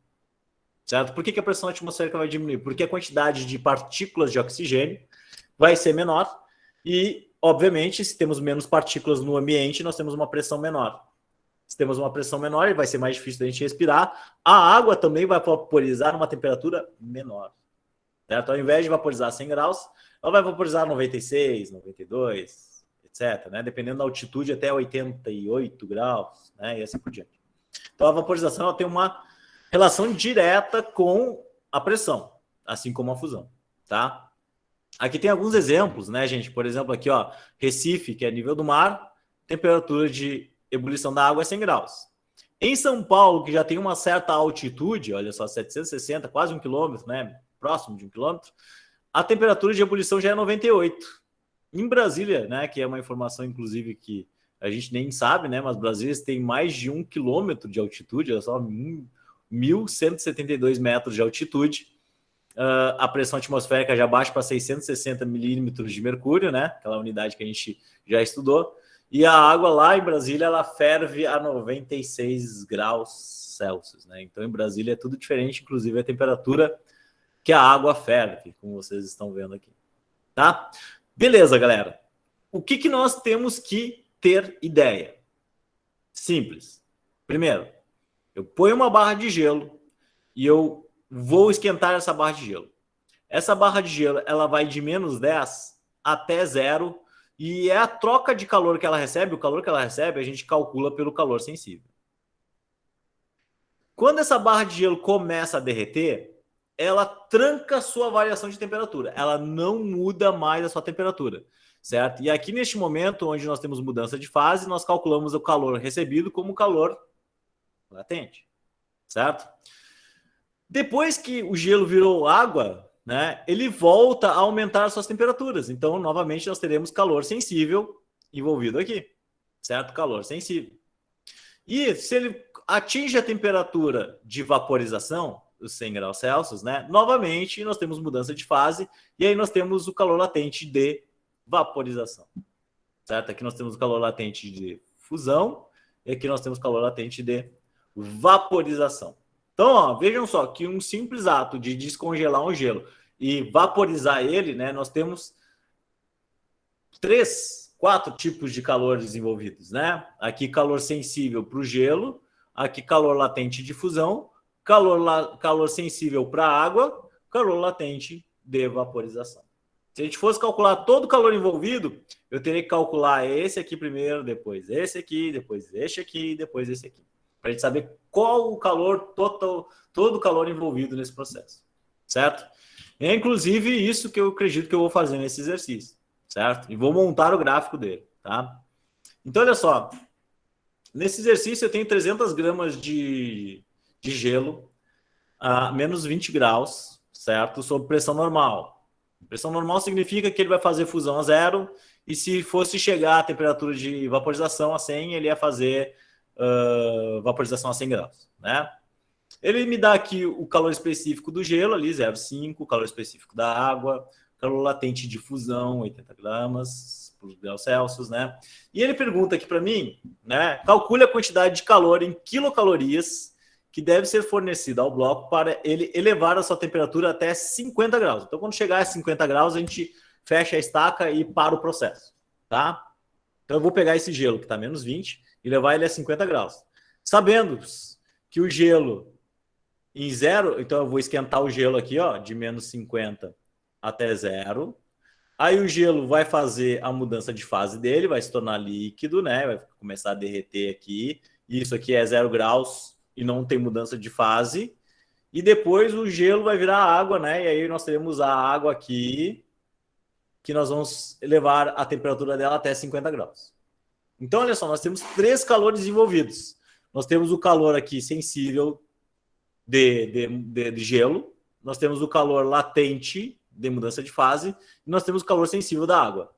certo? Por que a pressão atmosférica vai diminuir? Porque a quantidade de partículas de oxigênio vai ser menor e obviamente, se temos menos partículas no ambiente, nós temos uma pressão menor. Se temos uma pressão menor, vai ser mais difícil da gente respirar. A água também vai vaporizar numa temperatura menor. Certo? Ao invés de vaporizar 100 graus, ela vai vaporizar 96, 92, etc. Né? Dependendo da altitude, até 88 graus, né? E assim por diante. Então, a vaporização ela tem uma relação direta com a pressão, assim como a fusão. Tá? Aqui tem alguns exemplos, né, gente? Por exemplo, aqui, ó, Recife, que é nível do mar, temperatura de ebulição da água é 100 graus. Em São Paulo, que já tem uma certa altitude, olha só, 760, quase 1 quilômetro, né? Próximo de 1 quilômetro, a temperatura de ebulição já é 98. Em Brasília, né, que é uma informação, inclusive, que a gente nem sabe, né? Mas Brasília tem mais de 1 quilômetro de altitude, olha só, 1.172 metros de altitude. A pressão atmosférica já baixa para 660 milímetros de mercúrio, né? Aquela unidade que a gente já estudou. E a água lá em Brasília, ela ferve a 96 graus Celsius, né? Então, em Brasília é tudo diferente, inclusive a temperatura que a água ferve, como vocês estão vendo aqui. Tá? Beleza, galera. O que nós temos que ter ideia? Simples. Primeiro, eu ponho uma barra de gelo e eu vou esquentar essa barra de gelo. Essa barra de gelo ela vai de menos 10 até 0 e é a troca de calor que ela recebe, o calor que ela recebe a gente calcula pelo calor sensível. Quando essa barra de gelo começa a derreter, ela tranca a sua variação de temperatura, ela não muda mais a sua temperatura, certo? E aqui neste momento, onde nós temos mudança de fase, nós calculamos o calor recebido como calor latente, certo? Depois que o gelo virou água, né, ele volta a aumentar as suas temperaturas. Então, novamente, nós teremos calor sensível envolvido aqui, certo? Calor sensível. E se ele atinge a temperatura de vaporização, os 100 graus Celsius, né, novamente nós temos mudança de fase e aí nós temos o calor latente de vaporização, certo? Aqui nós temos o calor latente de fusão e aqui nós temos o calor latente de vaporização. Então, ó, vejam só que um simples ato de descongelar um gelo e vaporizar ele, né, nós temos 4 tipos de calor desenvolvidos, né? Aqui calor sensível para o gelo, aqui calor latente de fusão, calor sensível para a água, calor latente de vaporização. Se a gente fosse calcular todo o calor envolvido, eu teria que calcular esse aqui primeiro, depois esse aqui, depois este aqui, depois esse aqui. Para a gente saber qual o calor total, todo o calor envolvido nesse processo, certo? É inclusive isso que eu acredito que eu vou fazer nesse exercício, certo? E vou montar o gráfico dele, tá? Então, olha só, nesse exercício eu tenho 300 gramas de gelo a menos 20 graus, certo? Sob pressão normal. Pressão normal significa que ele vai fazer fusão a 0 e se fosse chegar a temperatura de vaporização a 100, ele ia fazer vaporização a 100 graus, né? Ele me dá aqui o calor específico do gelo, ali 0,5, o calor específico da água, calor latente de fusão, 80 gramas por graus Celsius, né? E ele pergunta aqui para mim, né? Calcule a quantidade de calor em quilocalorias que deve ser fornecida ao bloco para ele elevar a sua temperatura até 50 graus. Então, quando chegar a 50 graus, a gente fecha a estaca e para o processo, tá? Então, eu vou pegar esse gelo que está menos 20 e levar ele a 50 graus. Sabendo que o gelo em 0, então eu vou esquentar o gelo aqui, ó, de menos 50 até 0. Aí o gelo vai fazer a mudança de fase dele, vai se tornar líquido, né? Vai começar a derreter aqui. Isso aqui é 0 graus e não tem mudança de fase. E depois o gelo vai virar água, né? E aí nós teremos a água aqui, que nós vamos elevar a temperatura dela até 50 graus. Então, olha só, nós temos 3 calores envolvidos. Nós temos o calor aqui sensível de gelo, nós temos o calor latente de mudança de fase e nós temos o calor sensível da água,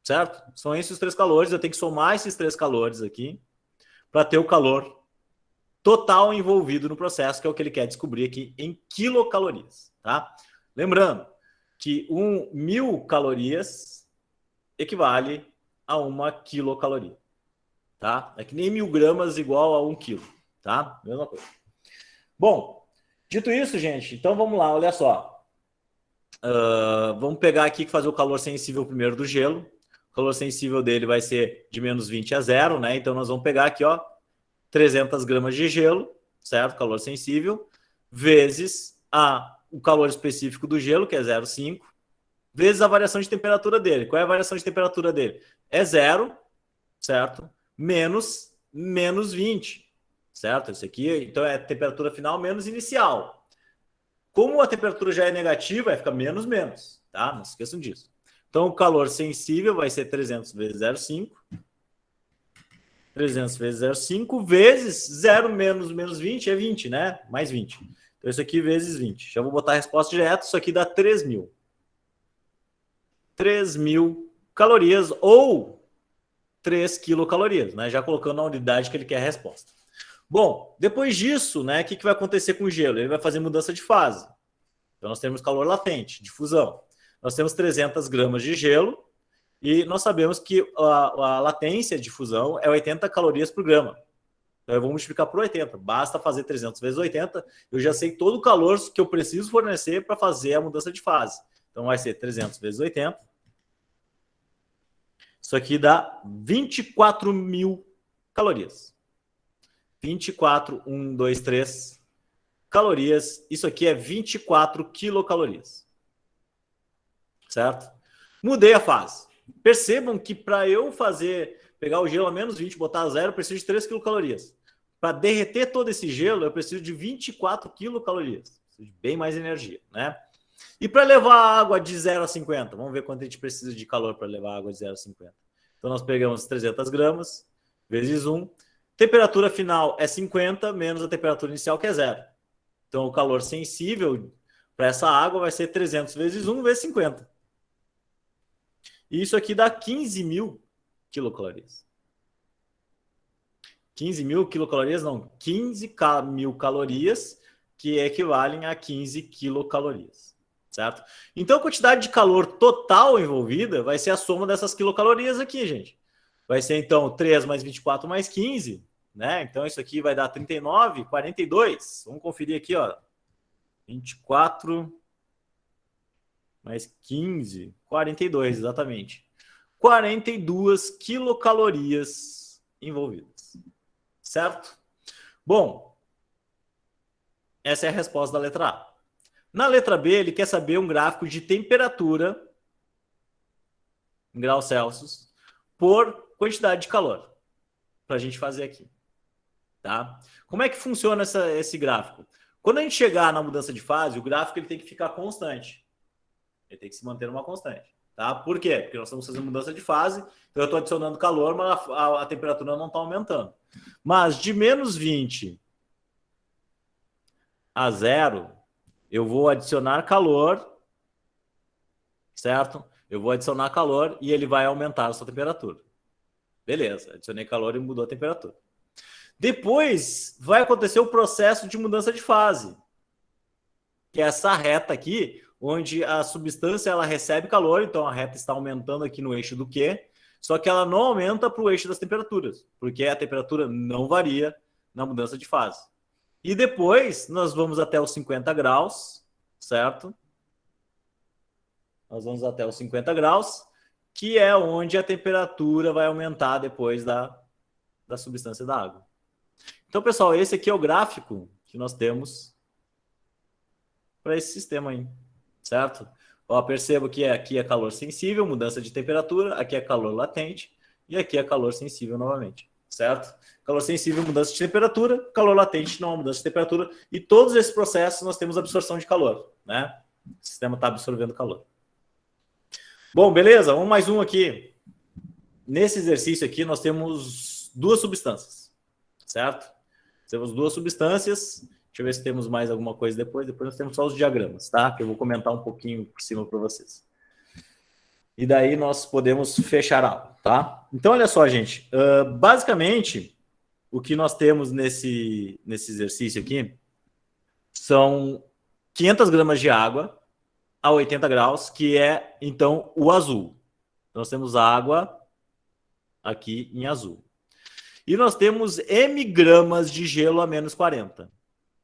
certo? São esses os 3 calores, eu tenho que somar esses 3 calores aqui para ter o calor total envolvido no processo, que é o que ele quer descobrir aqui em quilocalorias, tá? Lembrando que 1.000 calorias equivale a 1 quilocaloria, tá? É que nem 1.000 gramas igual a 1 quilo, tá? Mesma coisa. Bom, dito isso, gente, então vamos lá, olha só. Vamos pegar aqui e fazer o calor sensível primeiro do gelo. O calor sensível dele vai ser de menos 20 a 0, né? Então nós vamos pegar aqui, ó, 300 gramas de gelo, certo? Calor sensível, vezes o calor específico do gelo, que é 0,5, vezes a variação de temperatura dele. Qual é a variação de temperatura dele? É 0, certo? Menos 20, certo? Isso aqui, então, é a temperatura final menos inicial. Como a temperatura já é negativa, vai ficar menos, tá? Não se esqueçam disso. Então, o calor sensível vai ser 300 vezes 0,5. 300 vezes 0,5 vezes 0 menos 20 é 20, né? Mais 20. Então, isso aqui vezes 20. Já vou botar a resposta direta. Isso aqui dá 3.000. 3.000 calorias ou 3 quilocalorias, né? Já colocando a unidade que ele quer a resposta. Bom, depois disso, né, o que vai acontecer com o gelo? Ele vai fazer mudança de fase. Então, nós temos calor latente, difusão. Nós temos 300 gramas de gelo e nós sabemos que a latência de fusão é 80 calorias por grama. Então, eu vou multiplicar por 80. Basta fazer 300 vezes 80. Eu já sei todo o calor que eu preciso fornecer para fazer a mudança de fase. Então, vai ser 300 vezes 80. Isso aqui dá 24.000 calorias. 24, 1, 2, 3 calorias. Isso aqui é 24 quilocalorias. Certo? Mudei a fase. Percebam que para eu pegar o gelo a menos 20 e botar a zero, eu preciso de 3 quilocalorias. Para derreter todo esse gelo, eu preciso de 24 quilocalorias. Preciso de bem mais energia, né? E para levar a água de 0 a 50, vamos ver quanto a gente precisa de calor para levar a água de 0 a 50. Então, nós pegamos 300 gramas, vezes 1. Temperatura final é 50, menos a temperatura inicial, que é 0. Então, o calor sensível para essa água vai ser 300 vezes 1 vezes 50. E isso aqui dá 15.000 quilocalorias. 15.000 quilocalorias, não, 15.000 calorias, que equivalem a 15 quilocalorias, certo? Então, a quantidade de calor total envolvida vai ser a soma dessas quilocalorias aqui, gente. Vai ser, então, 3 mais 24 mais 15, né? Então, isso aqui vai dar 39, 42. Vamos conferir aqui, ó. 24 mais 15, 42, exatamente. 42 quilocalorias envolvidas. Certo? Bom, essa é a resposta da letra A. Na letra B, ele quer saber um gráfico de temperatura em graus Celsius por quantidade de calor. Para a gente fazer aqui. Tá? Como é que funciona esse gráfico? Quando a gente chegar na mudança de fase, o gráfico ele tem que ficar constante. Ele tem que se manter uma constante. Tá? Por quê? Porque nós estamos fazendo mudança de fase, então eu estou adicionando calor, mas a temperatura não está aumentando. Mas de menos 20 a 0, eu vou adicionar calor, certo? Eu vou adicionar calor e ele vai aumentar a sua temperatura. Beleza, adicionei calor e mudou a temperatura. Depois vai acontecer o processo de mudança de fase, que é essa reta aqui, onde a substância ela recebe calor, então a reta está aumentando aqui no eixo do Q, só que ela não aumenta para o eixo das temperaturas, porque a temperatura não varia na mudança de fase. E depois nós vamos até os 50 graus, certo? Nós vamos até os 50 graus, que é onde a temperatura vai aumentar depois da substância da água. Então, pessoal, esse aqui é o gráfico que nós temos para esse sistema aí, certo? Ó, percebo que aqui é calor sensível, mudança de temperatura, aqui é calor latente e aqui é calor sensível novamente, certo? Calor sensível, mudança de temperatura, calor latente, não mudança de temperatura, e todos esses processos nós temos absorção de calor, né? O sistema está absorvendo calor. Bom, beleza? Vamos mais um aqui. Nesse exercício aqui nós temos duas substâncias, certo? Temos duas substâncias. Deixa eu ver se temos mais alguma coisa depois. Depois nós temos só os diagramas, tá? Que eu vou comentar um pouquinho por cima para vocês. E daí nós podemos fechar a aula, tá? Então, olha só, gente. Basicamente, o que nós temos nesse exercício aqui são 500 gramas de água a 80 graus, que é, então, o azul. Nós temos água aqui em azul. E nós temos M gramas de gelo a menos 40.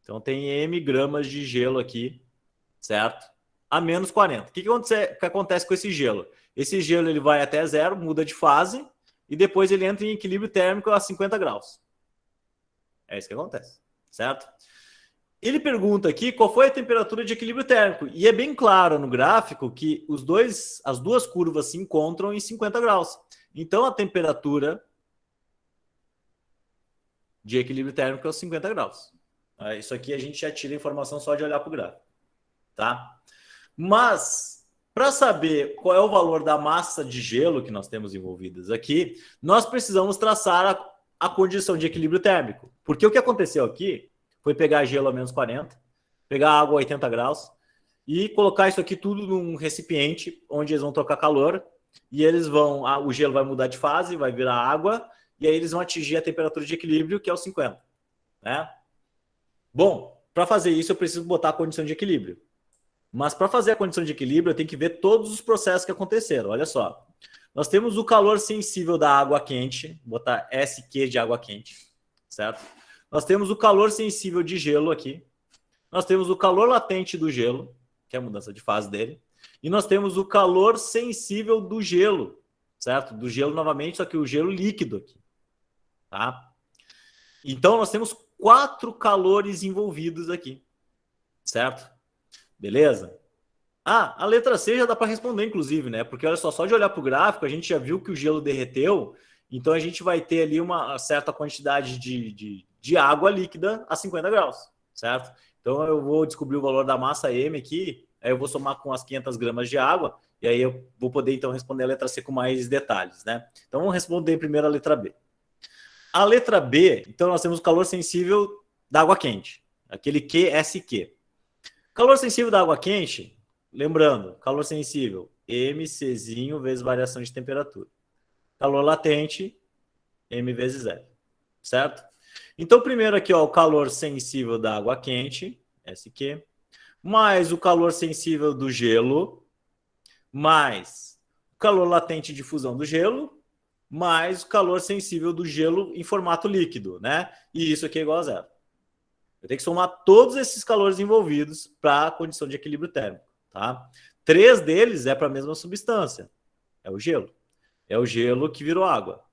Então, tem M gramas de gelo aqui, certo? a menos 40. O que acontece com esse gelo? Esse gelo ele vai até zero, muda de fase, e depois ele entra em equilíbrio térmico a 50 graus. É isso que acontece, certo? Ele pergunta aqui qual foi a temperatura de equilíbrio térmico. E é bem claro no gráfico que as duas curvas se encontram em 50 graus. Então, a temperatura de equilíbrio térmico é os 50 graus. Isso aqui a gente já tira a informação só de olhar para o gráfico. Tá? Mas, para saber qual é o valor da massa de gelo que nós temos envolvidas aqui, nós precisamos traçar a condição de equilíbrio térmico. Porque o que aconteceu aqui foi pegar gelo a menos 40, pegar água a 80 graus e colocar isso aqui tudo num recipiente onde eles vão trocar calor e o gelo vai mudar de fase, vai virar água e aí eles vão atingir a temperatura de equilíbrio, que é o 50. Né? Bom, para fazer isso eu preciso botar a condição de equilíbrio. Mas para fazer a condição de equilíbrio eu tenho que ver todos os processos que aconteceram. Olha só. Nós temos o calor sensível da água quente, vou botar SQ de água quente, certo? Nós temos o calor sensível de gelo aqui. Nós temos o calor latente do gelo, que é a mudança de fase dele. E nós temos o calor sensível do gelo, certo? Do gelo novamente, só que o gelo líquido aqui. Tá? Então, nós temos 4 calores envolvidos aqui, certo? Beleza? A letra C já dá para responder, inclusive, né? Porque olha só de olhar para o gráfico, a gente já viu que o gelo derreteu, então a gente vai ter ali uma certa quantidade de água líquida a 50 graus, certo? Então eu vou descobrir o valor da massa M aqui, aí eu vou somar com as 500 gramas de água, e aí eu vou poder então responder a letra C com mais detalhes, né? Então vamos responder primeiro a letra B. A letra B, então nós temos o calor sensível da água quente, aquele QSQ. Calor sensível da água quente, lembrando, calor sensível, MCzinho vezes variação de temperatura. Calor latente, M vezes L, certo? Então, primeiro aqui, ó, o calor sensível da água quente, SQ, mais o calor sensível do gelo, mais o calor latente de fusão do gelo, mais o calor sensível do gelo em formato líquido, né? E isso aqui é igual a zero. Eu tenho que somar todos esses calores envolvidos para a condição de equilíbrio térmico, tá? 3 deles é para a mesma substância, é o gelo. É o gelo que virou água.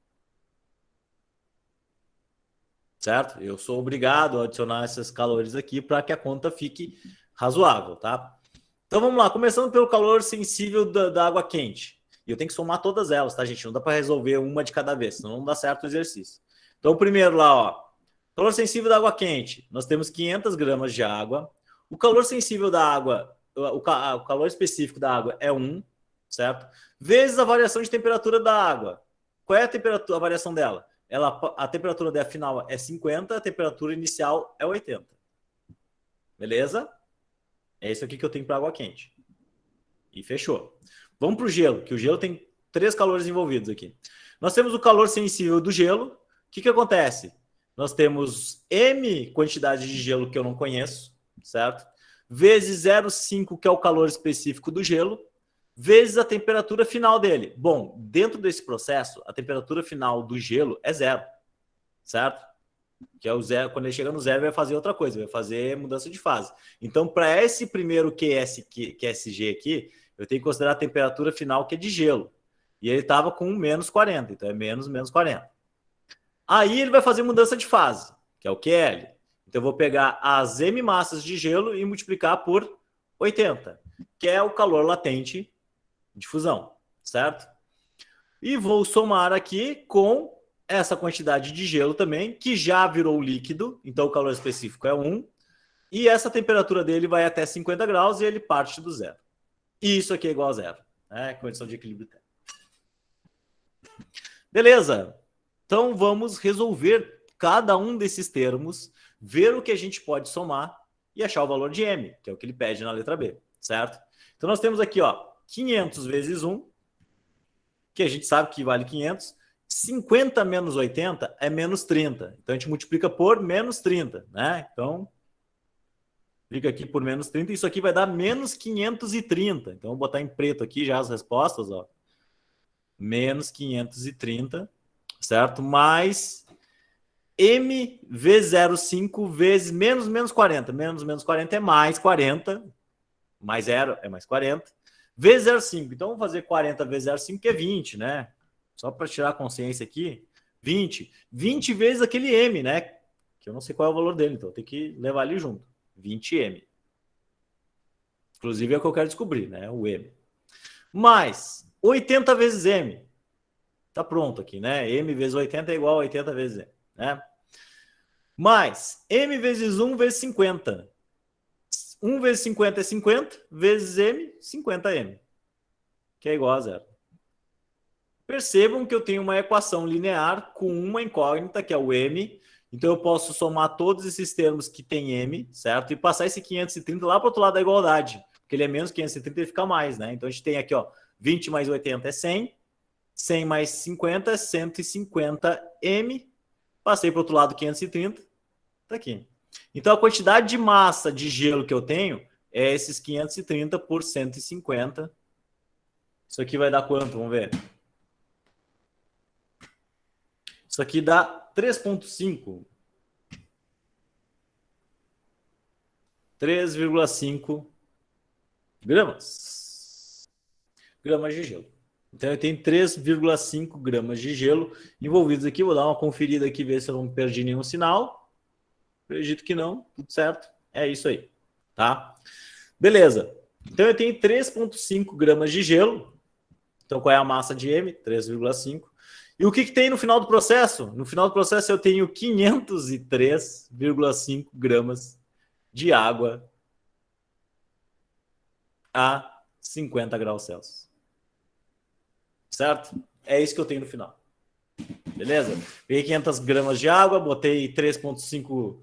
Certo? Eu sou obrigado a adicionar esses calores aqui para que a conta fique razoável, tá? Então vamos lá, começando pelo calor sensível da água quente. E eu tenho que somar todas elas, tá, gente? Não dá para resolver uma de cada vez, senão não dá certo o exercício. Então, o primeiro lá, ó. Calor sensível da água quente. Nós temos 500 gramas de água. O calor sensível da água, o calor específico da água é 1, certo? Vezes a variação de temperatura da água. Qual é a variação dela? A temperatura dela final é 50, a temperatura inicial é 80. Beleza? É isso aqui que eu tenho para água quente. E fechou. Vamos para o gelo, que o gelo tem 3 calores envolvidos aqui. Nós temos o calor sensível do gelo. O que acontece? Nós temos M quantidade de gelo que eu não conheço, certo? Vezes 0,5, que é o calor específico do gelo, vezes a temperatura final dele. Bom, dentro desse processo, a temperatura final do gelo é 0, certo? Que é o zero. Quando ele chega no 0, vai fazer outra coisa, vai fazer mudança de fase. Então, para esse primeiro QSG aqui, eu tenho que considerar a temperatura final, que é de gelo. E ele estava com menos 40, então é menos 40. Aí ele vai fazer mudança de fase, que é o QL. Então eu vou pegar as M massas de gelo e multiplicar por 80, que é o calor latente de fusão, certo? E vou somar aqui com essa quantidade de gelo também, que já virou líquido, então o calor específico é 1, e essa temperatura dele vai até 50 graus e ele parte do zero. E isso aqui é igual a zero, né? Condição de equilíbrio térmico. Beleza. Então, vamos resolver cada um desses termos, ver o que a gente pode somar e achar o valor de M, que é o que ele pede na letra B, certo? Então, nós temos aqui, ó, 500 vezes 1, que a gente sabe que vale 500. 50 menos 80 é menos 30. Então, a gente multiplica por menos 30, né? Então, fica aqui por menos 30. Isso aqui vai dar menos 530. Então, vou botar em preto aqui já as respostas, ó. Menos 530. Certo? Mais M vezes 0,5 vezes menos 40. Menos 40 é mais 40. mais 0 é mais 40, vezes 0,5. Então, vamos fazer 40 vezes 0,5, que é 20, né? Só para tirar a consciência aqui, 20. 20 vezes aquele M, né? Que eu não sei qual é o valor dele, então tem que levar ali junto. 20M. Inclusive é o que eu quero descobrir, né? O M. Mais 80 vezes M. Tá pronto aqui, né? M vezes 80 é igual a 80 vezes M, né? Mais M vezes 1 vezes 50. 1 vezes 50 é 50, vezes M, 50M. Que é igual a 0. Percebam que eu tenho uma equação linear com uma incógnita, que é o M. Então, eu posso somar todos esses termos que tem M, certo? E passar esse 530 lá para o outro lado da igualdade. Porque ele é menos 530 e fica mais, né? Então, a gente tem aqui, ó, 20 mais 80 é 100. 100 mais 50 é 150M. Passei para o outro lado 530. Tá aqui. Então, a quantidade de massa de gelo que eu tenho é esses 530 por 150. Isso aqui vai dar quanto? Vamos ver. Isso aqui dá 3,5. 3,5 gramas. Gramas de gelo. Então, eu tenho 3,5 gramas de gelo envolvidos aqui. Vou dar uma conferida aqui, ver se eu não perdi nenhum sinal. Acredito que não. Tudo certo. É isso aí. Tá? Beleza. Então, eu tenho 3,5 gramas de gelo. Então, qual é a massa de M? 3,5. E o que tem no final do processo? No final do processo, eu tenho 503,5 gramas de água a 50 graus Celsius. Certo? É isso que eu tenho no final. Beleza? Peguei 500 gramas de água, botei 3,5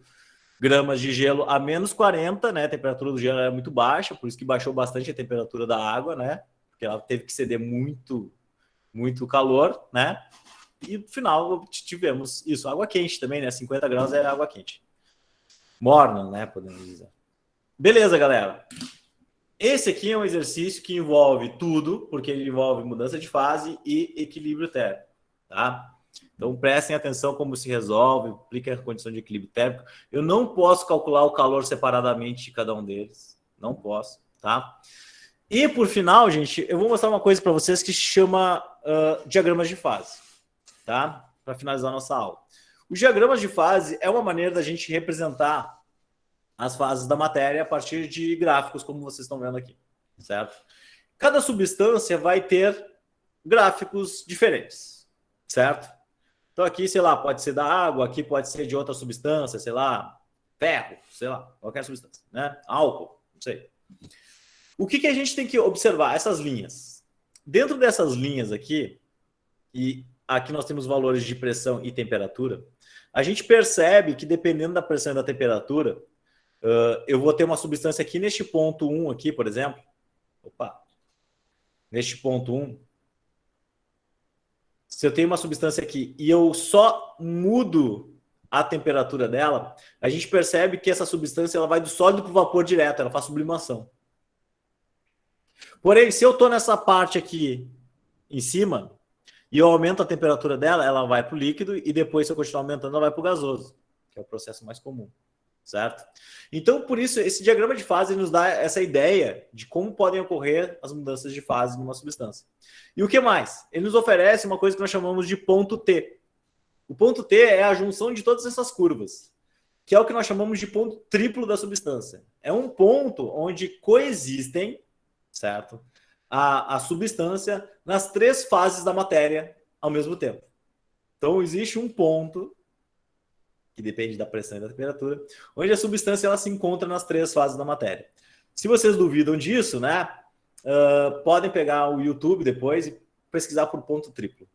gramas de gelo a menos 40, né? A temperatura do gelo era muito baixa, por isso que baixou bastante a temperatura da água, né? Porque ela teve que ceder muito calor, né? E no final tivemos isso, água quente também, né? 50 graus é água quente. Morna, né? Podemos dizer. Beleza, galera. Esse aqui é um exercício que envolve tudo, porque ele envolve mudança de fase e equilíbrio térmico, tá? Então, prestem atenção como se resolve, apliquem a condição de equilíbrio térmico. Eu não posso calcular o calor separadamente de cada um deles. Não posso, tá? E, por final, gente, eu vou mostrar uma coisa para vocês que se chama diagramas de fase, tá? Para finalizar a nossa aula. Os diagramas de fase é uma maneira da gente representar as fases da matéria a partir de gráficos, como vocês estão vendo aqui, certo? Cada substância vai ter gráficos diferentes, certo? Então aqui, sei lá, pode ser da água, aqui pode ser de outra substância, sei lá, ferro, sei lá, qualquer substância, né? Álcool, não sei. O que a gente tem que observar? Essas linhas. Dentro dessas linhas aqui, e aqui nós temos valores de pressão e temperatura, a gente percebe que dependendo da pressão e da temperatura, eu vou ter uma substância aqui neste ponto 1 aqui, por exemplo. Opa! Neste ponto 1. Se eu tenho uma substância aqui e eu só mudo a temperatura dela, a gente percebe que essa substância ela vai do sólido para o vapor direto, ela faz sublimação. Porém, se eu estou nessa parte aqui em cima e eu aumento a temperatura dela, ela vai para o líquido e depois, se eu continuar aumentando, ela vai para o gasoso, que é o processo mais comum. Certo? Então, por isso, esse diagrama de fase nos dá essa ideia de como podem ocorrer as mudanças de fase numa substância. E o que mais? Ele nos oferece uma coisa que nós chamamos de ponto T. O ponto T é a junção de todas essas curvas, que é o que nós chamamos de ponto triplo da substância. É um ponto onde coexistem, certo? A substância nas três fases da matéria ao mesmo tempo. Então, existe um ponto que depende da pressão e da temperatura, onde a substância ela se encontra nas três fases da matéria. Se vocês duvidam disso, né, podem pegar o YouTube depois e pesquisar por ponto triplo.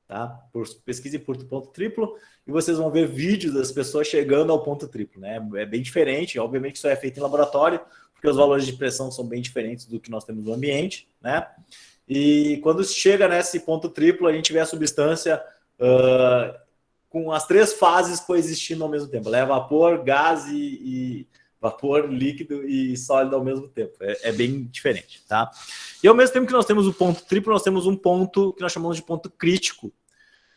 Tá? Pesquisem por ponto triplo e vocês vão ver vídeos das pessoas chegando ao ponto triplo. Né? É bem diferente, obviamente isso é feito em laboratório, porque os valores de pressão são bem diferentes do que nós temos no ambiente. Né? E quando chega nesse ponto triplo, a gente vê a substância com as três fases coexistindo ao mesmo tempo. Ela é vapor, gás e vapor, líquido e sólido ao mesmo tempo. É bem diferente, tá? E ao mesmo tempo que nós temos o ponto triplo, nós temos um ponto que nós chamamos de ponto crítico,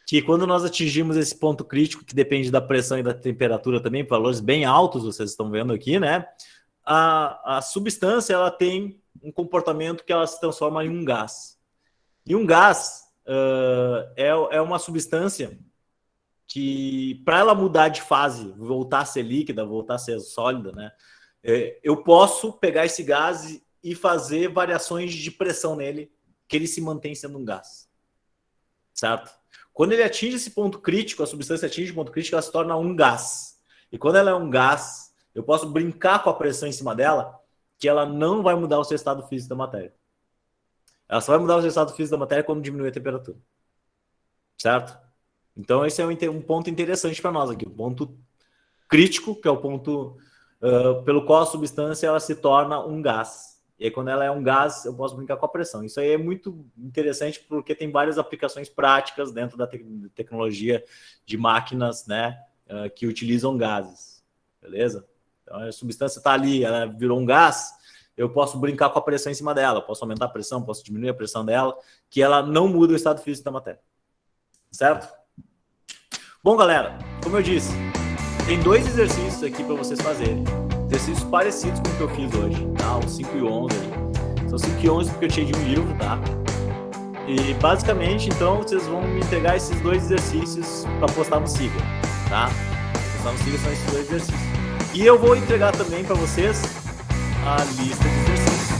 que quando nós atingimos esse ponto crítico, que depende da pressão e da temperatura também, valores bem altos, vocês estão vendo aqui, né? a substância ela tem um comportamento que ela se transforma em um gás. E um gás é uma substância que, para ela mudar de fase, voltar a ser líquida, voltar a ser sólida, né? Eu posso pegar esse gás e fazer variações de pressão nele, que ele se mantém sendo um gás. Certo? Quando ele atinge esse ponto crítico, a substância atinge o ponto crítico, ela se torna um gás. E quando ela é um gás, eu posso brincar com a pressão em cima dela, que ela não vai mudar o seu estado físico da matéria. Ela só vai mudar o seu estado físico da matéria quando diminuir a temperatura. Certo? Então, esse é um ponto interessante para nós aqui. O ponto crítico, que é o ponto pelo qual a substância ela se torna um gás. E aí, quando ela é um gás, eu posso brincar com a pressão. Isso aí é muito interessante porque tem várias aplicações práticas dentro da tecnologia de máquinas, né, que utilizam gases. Beleza? Então, a substância está ali, ela virou um gás, eu posso brincar com a pressão em cima dela, posso aumentar a pressão, posso diminuir a pressão dela, que ela não muda o estado físico da matéria. Certo? Bom, galera, como eu disse, tem 2 exercícios aqui para vocês fazerem. Exercícios parecidos com o que eu fiz hoje, tá? Os 5 e 11 aí. São 5 e 11 porque eu tirei de um livro, tá? E basicamente, então, vocês vão me entregar esses 2 exercícios para postar no Siga, tá? Postar no Siga são esses 2 exercícios. E eu vou entregar também para vocês a lista de exercícios.